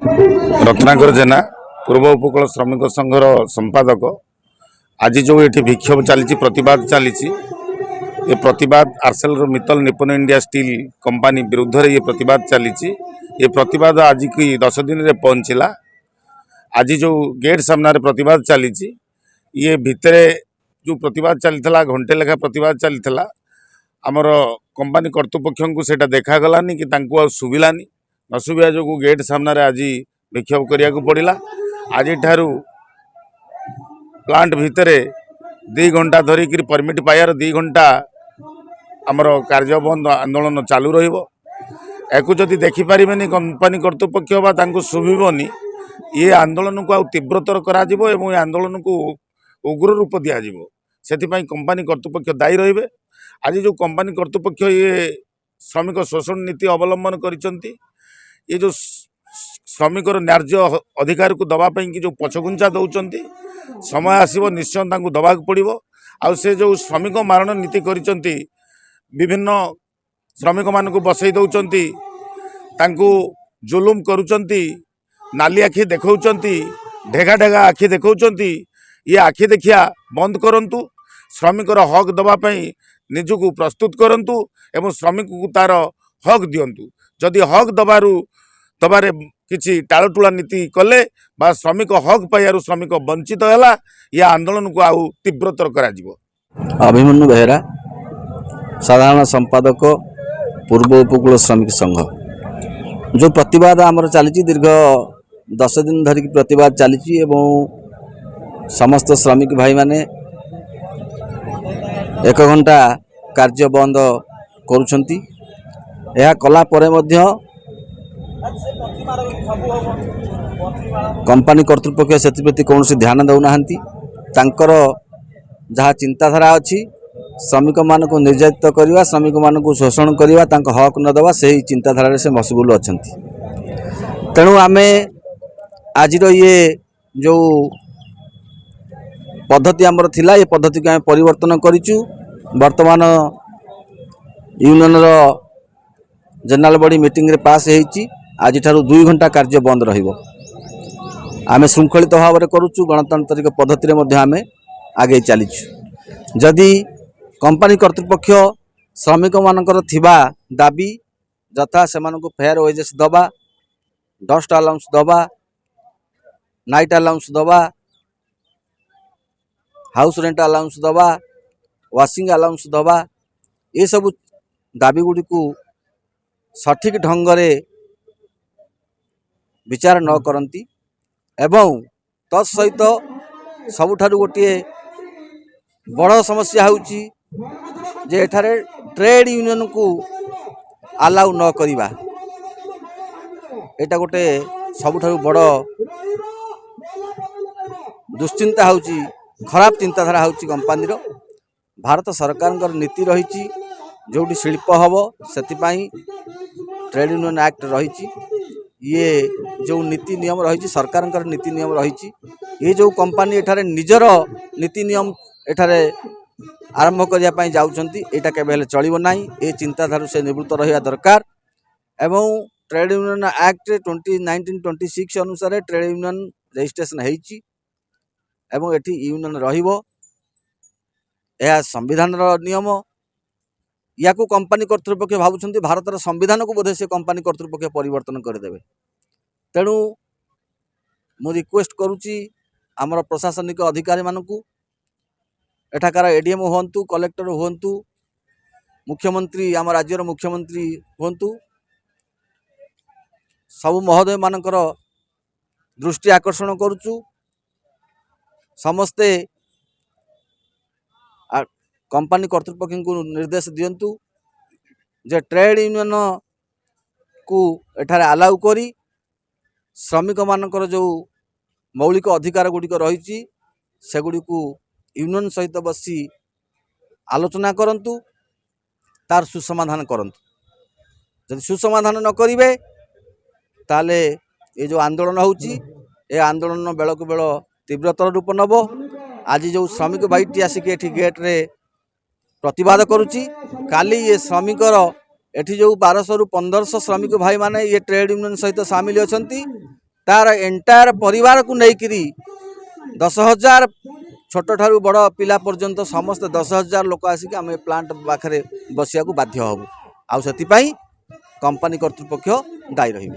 रत्नाकर जेना पूर्व उपकूल श्रमिक संघर संपादक आज जो ये विक्षोभ चली प्रतिवाद चली ये प्रतिवाद Arcelor Mittal Nippon India steel company विरुद्ध रे ये प्रतिवाद चली ये प्रतिवाद आज की 10 दिन रे पहुंचला। आज जो गेट सामने प्रतिवाद चली ये भितर जो प्रतिवाद चली घंटे लेखा प्रतिवाद चली आमर कंपनी कर्तृपक्ष को सेटा देखागलानी कि शुभिलानी न शुभा जो गेट सामने आज विक्षोभ करिया को पड़िला। आज प्लांट भितर 2 घंटा धरिकी परमिट पाइबार 2 घंटा आमर कार्य बंद आंदोलन चालू रहिबो। एको जदि देखिपारे कंपनी कर्तृपक्ष शुभनी ये आंदोलन को तीव्रतर करा जिवो एवं आंदोलन को उग्र रूप दिया जिवो। सेथिपाई कंपनी कर्तृपक्ष दायी रहिबे। आज जो कंपनी कर्तृपक्ष ये श्रमिक शोषण नीति अवलंबन करिसंती ये जो श्रमिक न्याय्य अधिकार को दवापाई कि जो पछगुंचा दौरान समय आसव निश्चय दवा पड़ो। आ से जो श्रमिक मारण नीति करिसंती विभिन्न श्रमिक मान को बसई दौरान जुलुम करुचंती नाली आखि देखौचंती ढेगा ढेगा आखि देखौचंती ये आखि देखिया बंद करंतु। श्रमिकर हक दवापाई निजको प्रस्तुत करंतु एवं श्रमिक को तार हक दियंतु। जदि हक दबारे किसी टालटुला नीति कले बा श्रमिक हक पाइबार श्रमिक वंचित है या आंदोलन को आउ तीव्रतर करा जिवो। अभिमन्यु बेहेरा साधारण संपादक पूर्व उपकूल श्रमिक संघ जो प्रतिवाद आमर चली दीर्घ 10 दिन धरिक प्रतिवाद चली समस्त श्रमिक भाई माने 1 घंटा कार्य बंद करुछंती। यह कला परे मध्य कंपनी कर्तृपक्ष से कौन ध्यान देना जहाँ चिंताधारा अच्छी श्रमिक मान को निर्यातित करवा श्रमिक मान को शोषण करवा हक न देवा से चिंताधारा से मशगुल अच्छा। तेणु आमे आज ये जो पद्धति आमर थिला ये पद्धति को आम परिवर्तन करिचु। वर्तमान यूनियन जनरल बॉडी मीटिंग रे पास होईची आज ठारू 2 घंटा कार्य बंद रहिबो। आमे श्रृंखलित भाव में करुचु गणतांत्रिक पद्धति रे आमे आगे चलीचु। जदि कंपनी कर्तृपक्ष श्रमिक मानकर थिबा दाबी जथा सेमानकु फेयर वेजेस दबा डस्ट अलाउंस दबा नाइट अलाउंस दबा हाउस रेंट अलाउंस दबा वाशिंग अलाउंस दबा ये सब दाबी गुड़ी को सठिक ढंग से विचार न करती एवं तत्सहित सबुठारु गोटे बड़ समस्या होउची जे एठारे ट्रेड यूनियन को अलाउ न करिबा एटा गोटे सबुठारु बड़ दुश्चिंता होउची खराब चिंताधारा होउची कंपनी। भारत सरकार नीति रही जोटी शिल्प हम से ट्रेड यूनियन एक्ट रही ये जो नीति नियम रही सरकार नीति नियम रही ये जो कंपनी एठारे निजर नीति नियम एठारे आरंभ करने जाउछंती एटा केबे चलिबो नाही। ये चिंताधारा से निवृत्त रहा दरकार एवं ट्रेड यूनियन एक्ट 1926 अनुसार ट्रेड यूनियन रजिस्ट्रेशन होईची एवं एटी यूनियन रहिबो। यह संविधान नियम या कंपनी कर्तृपक्ष भावुंट भारत संविधान को बोधे से कंपनी कर्तृपक्ष परिवर्तन करदेवे। तेणु मु रिक्वेस्ट करुच्ची आमर प्रशासनिक अधिकारी मानू एठाकार एडीएम हुंतु कलेक्टर हुंतु मुख्यमंत्री आम राज्यर मुख्यमंत्री हुंतु सबु महोदय मानकर दृष्टि आकर्षण करुचु समस्ते कंपनी कर्तृपक्ष को निर्देश दियंतु जे ट्रेड यूनियन को एठारे अलाउ करी श्रमिक मानकर जो मौलिक अधिकार गुड़िक रही से गुड़ी को यूनियन सहित बसी आलोचना करंतु तार सुसमाधान करंतु। जदि सुसमाधान न करिवे ताले ये जो आंदोलन होउची ए आंदोलन बेल को बेल तीव्रतर रूप नब। आज जो श्रमिक भाईटी आसिक एठी गेट रे प्रतिवाद करुच्ची काली ये श्रमिकर एठी जो 1200 रु 1500 श्रमिक भाई माने ये ट्रेड यूनियन सहित सामिल अछंती तार एंटायर परिवार को लेकिरी 10,000 छोट ठारू बड़ पिला पर्यंत समस्त 10,000 लोक आसिक आम प्लांट पाखे बसिया बाध्य हबू। आउ से कंपनी कर्तृपक्ष दायी रही।